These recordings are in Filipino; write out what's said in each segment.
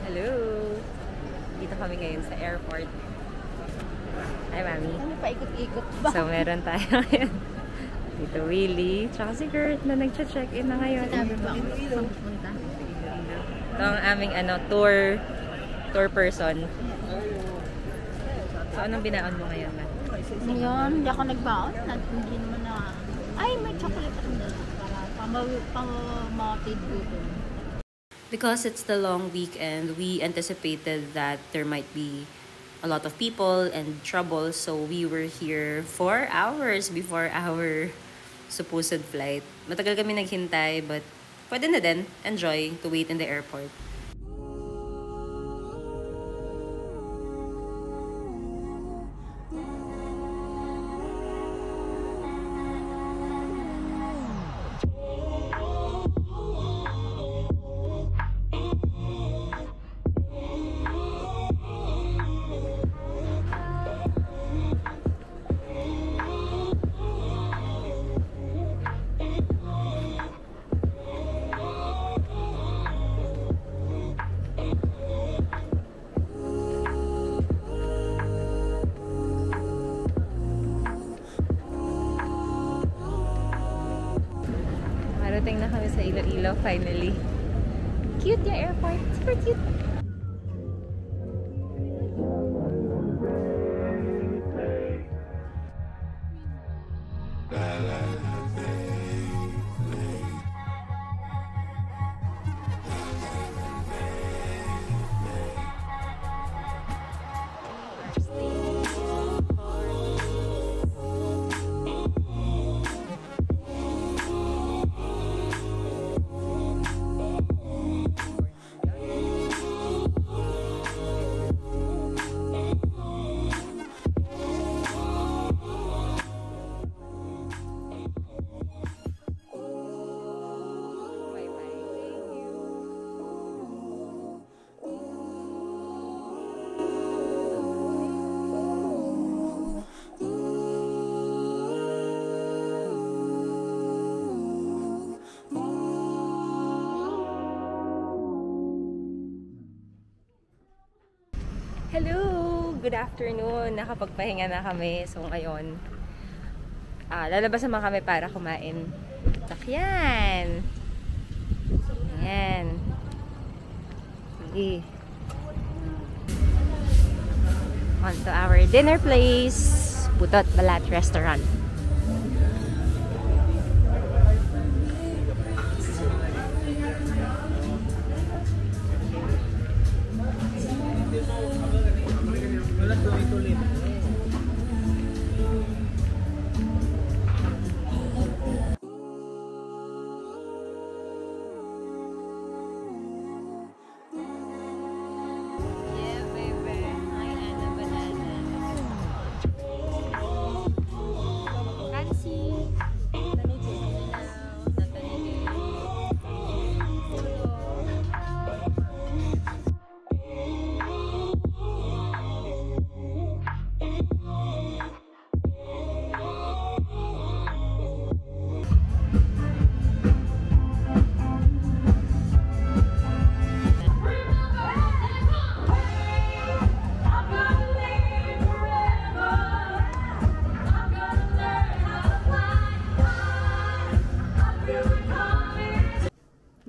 Hello! Dito kami ngayon sa airport. Hi, Mami. Ano pa ikot-ikot ba? So, meron tayo ngayon. Dito, Willie. Tsaka si Kurt na nag-check-in na ngayon. Sinabi ba ako saan pupunta? Ito ang aming tour person. So, anong binaon mo ngayon, Ma? Ngayon, hindi ako nagbaon. At hindi naman na... Ay, may chocolate ako na. Para pang-mounted gutom. Because it's the long weekend, we anticipated that there might be a lot of people and trouble. So, we were here 4 hours before our supposed flight. Matagal kami naghintay, but pwede na din. Enjoy to wait in the airport. Marating na kami sa Iloilo finally. Cute yung airport. Super cute. Hello! Good afternoon! Nakapagpahinga na kami. So ngayon, lalabas naman kami para kumain. Takyan! Ayan. Sige. On to our dinner place. Butot Balat Restaurant.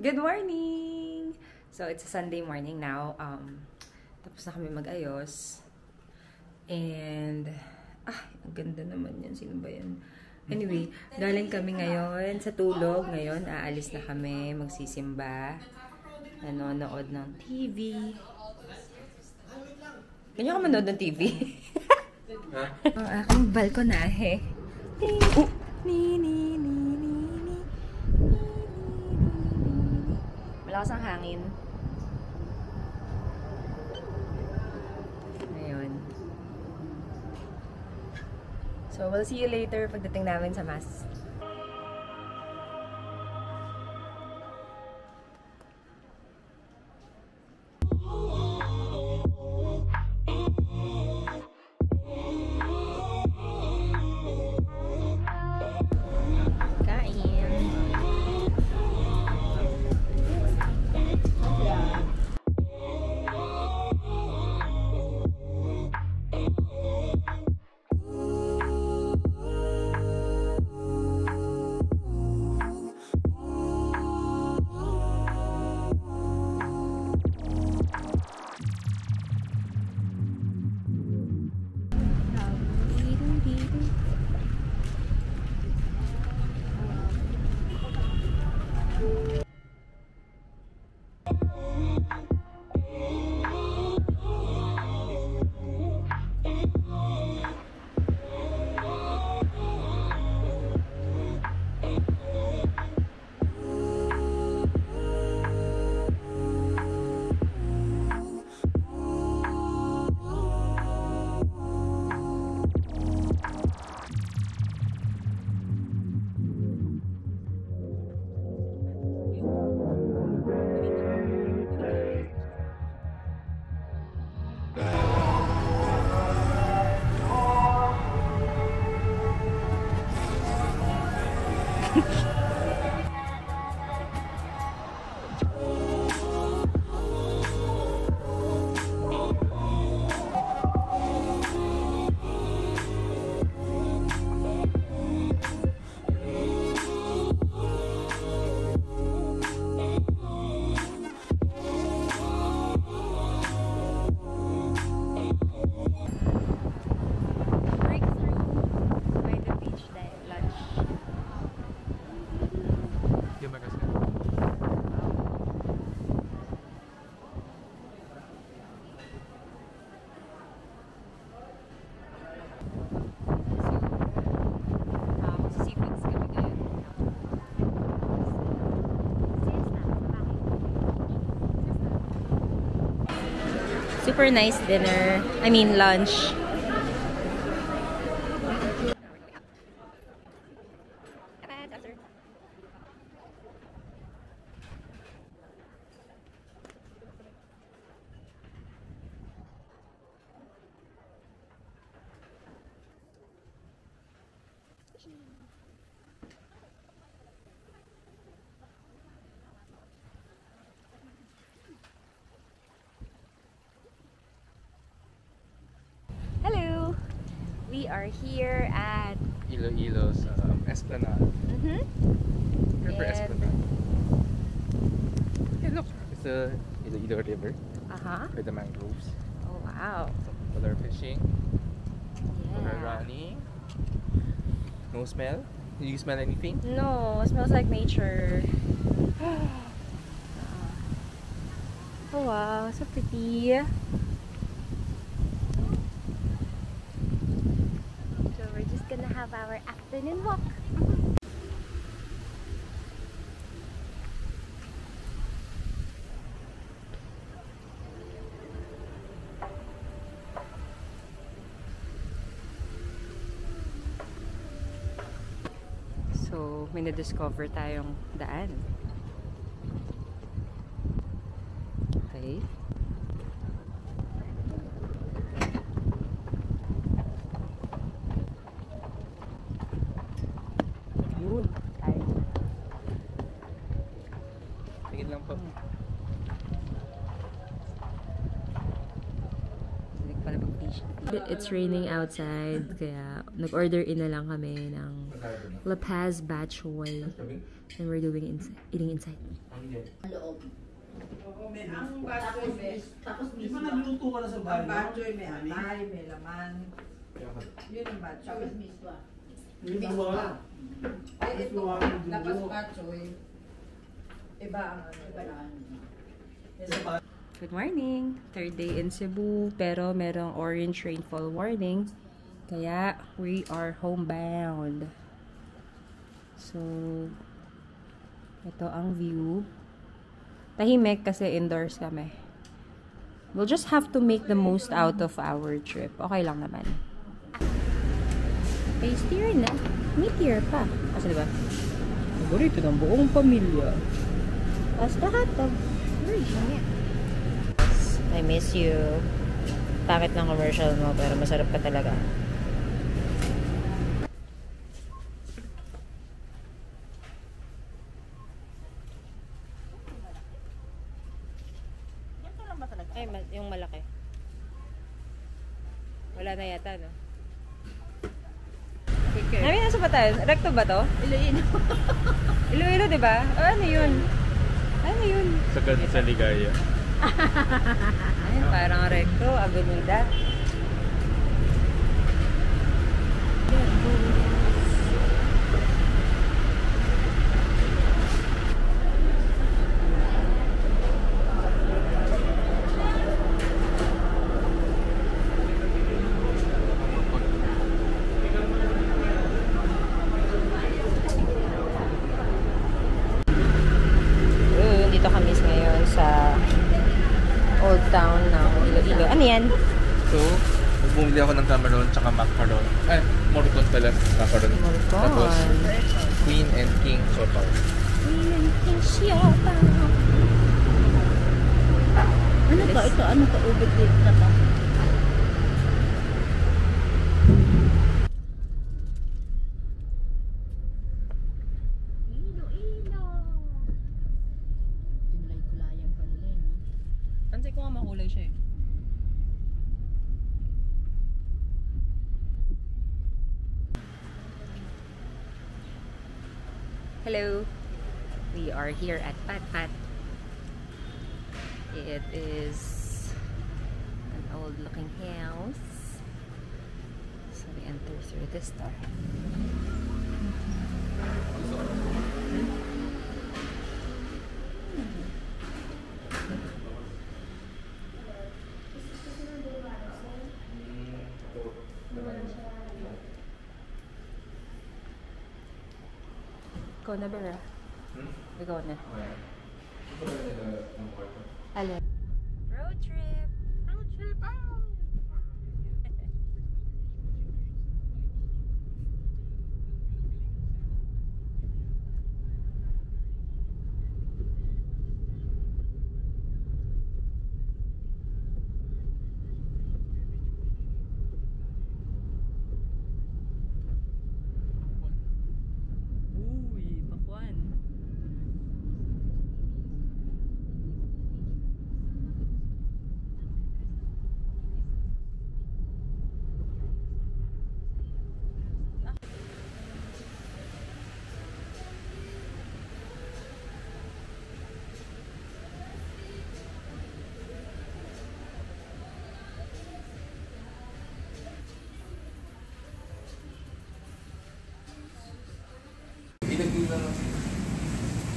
Good morning! So, it's a Sunday morning now. Tapos na kami mag-ayos. And, ang ganda naman yan. Sino ba yan? Anyway, galing kami ngayon sa tulog. Ngayon, aalis na kami. Magsisimba. Nanonood ng TV. Ganyan ka manood ng TV? Ang aking balkonahe. Malakas ang hangin. Ayun. So, we'll see you later pagdating namin sa Mass. Super nice dinner. I mean, lunch. Hello! We are here at Iloilo's Esplanade. River And- Esplanade. Hey, look! It's the Iloilo River with the mangroves. Oh, wow. Some people are fishing. People are Yeah. running. No smell? Did you smell anything? No, it smells like nature. Oh, wow. So pretty. So we're just gonna have our afternoon walk. So, may na-discover tayong daan. Okay. Yun. Tayo. Tingin lang po. It's raining outside, kaya nag-order in na lang kami ng La Paz Bak Choy. And we're doing eating inside. Tapos mismo. Nagluto ka na sa bahay. Ang batchoy may atay, may laman. Yun ang batchoy. Tapos mismo. Mismo. Ay, ito. Tapos batchoy. Iba ang ano. Iba na ano. Good morning! Third day in Cebu, pero merong orange rainfall warning. Kaya, we are homebound. So, ito ang view. Tahimik kasi indoors kami. We'll just have to make the most out of our trip. Okay lang naman. Tastier na. Meatier pa. Kasi diba? Paborito ng buong pamilya. Basta hotdog. Virgin yan. I miss you. Pangit ng commercial mo, pero masarap ka talaga. Ay, yung malaki. Wala na yata, no? Ay, nasa ba tayo? Recto ba to? Iloilo. Iloilo, di ba? O, ano yun? Ano yun? Sa Ligaya. Ay, parang recto, avenida. Dito kami ngayon sa Old Town ng Iloilo. Ano yan? So, bumili ako ng Cameron tsaka macaron. Ay, Morcon pala. Macaron. Morcon. Tapos, Queen and King Sopaw. Ano to? Ito, ano to? Ubit dito na to. Kulay-kulayang pala eh, no? Pansin ko nga makulay siya eh. Hello! We are here at Pat Pat. It is an old looking house. So we enter through this door. Ikaw na, Bera. Ikaw na. Alin? Road trip! Road trip! trip out! Uy, Pakuan.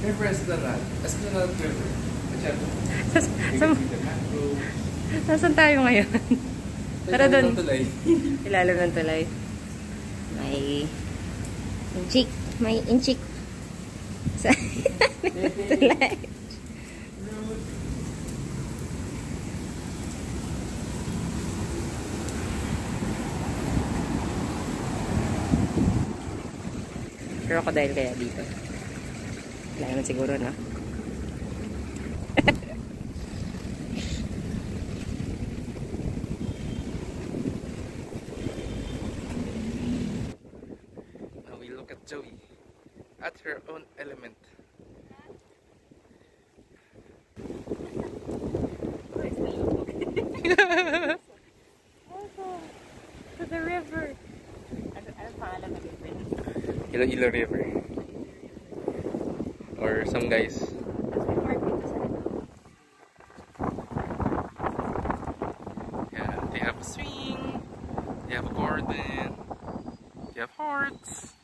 River Esplanade. Esplanade River. Nasaan tayo ngayon? Tara doon. Tulay. Ilalim ng tulay. May inchik. May inchik. Sa tulay. Crocodile kaya dito. Wala naman siguro, no? Now we look at Joey at her own element. To the river. Anong pangalan ng river? Iloilo River. Or some guys. Yeah, they have a swing. They have a garden. They have hearts.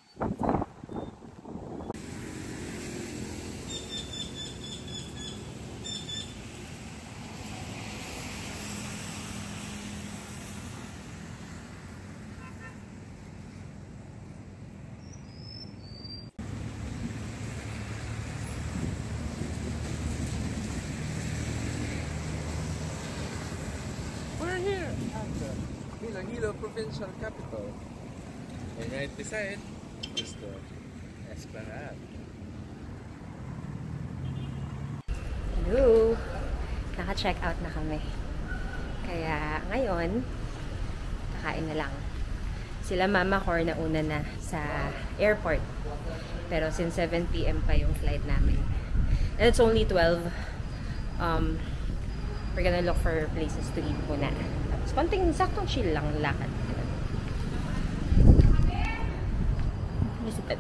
We're here at the Iloilo Provincial Capital. And right beside is the Esplanade. Hello! Naka-check out na kami. Kaya ngayon, kakain na lang. Sila Mama Cor na una na sa airport. Pero since 7 PM pa yung flight namin. And it's only 12. We're gonna look for places to eat muna. Tapos konting saktong chill lang lakad. Visited.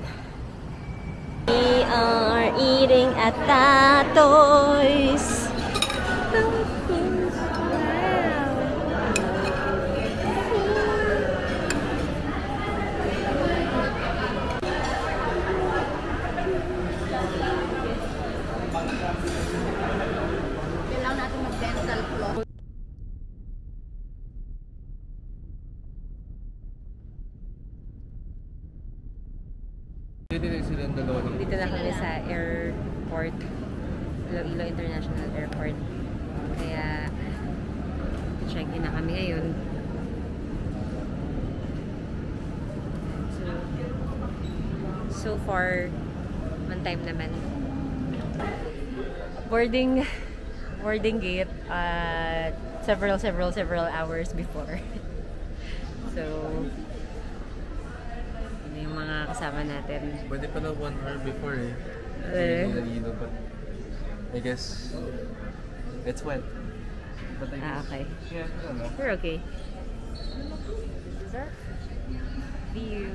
We are eating at Tatoy's. Kailangan natin mag-dental floss. Dito na silang dalawa ng Dito na kami sa airport. Iloilo International Airport. Kaya check-in na kami ngayon. So far, on time naman. Boarding gate several hours before. So yun yung mga kasama natin. Pwede pala 1 hour before eh. Iloilo, but I guess it's wet. But I guess, Okay. yeah, I don't know. We're okay. View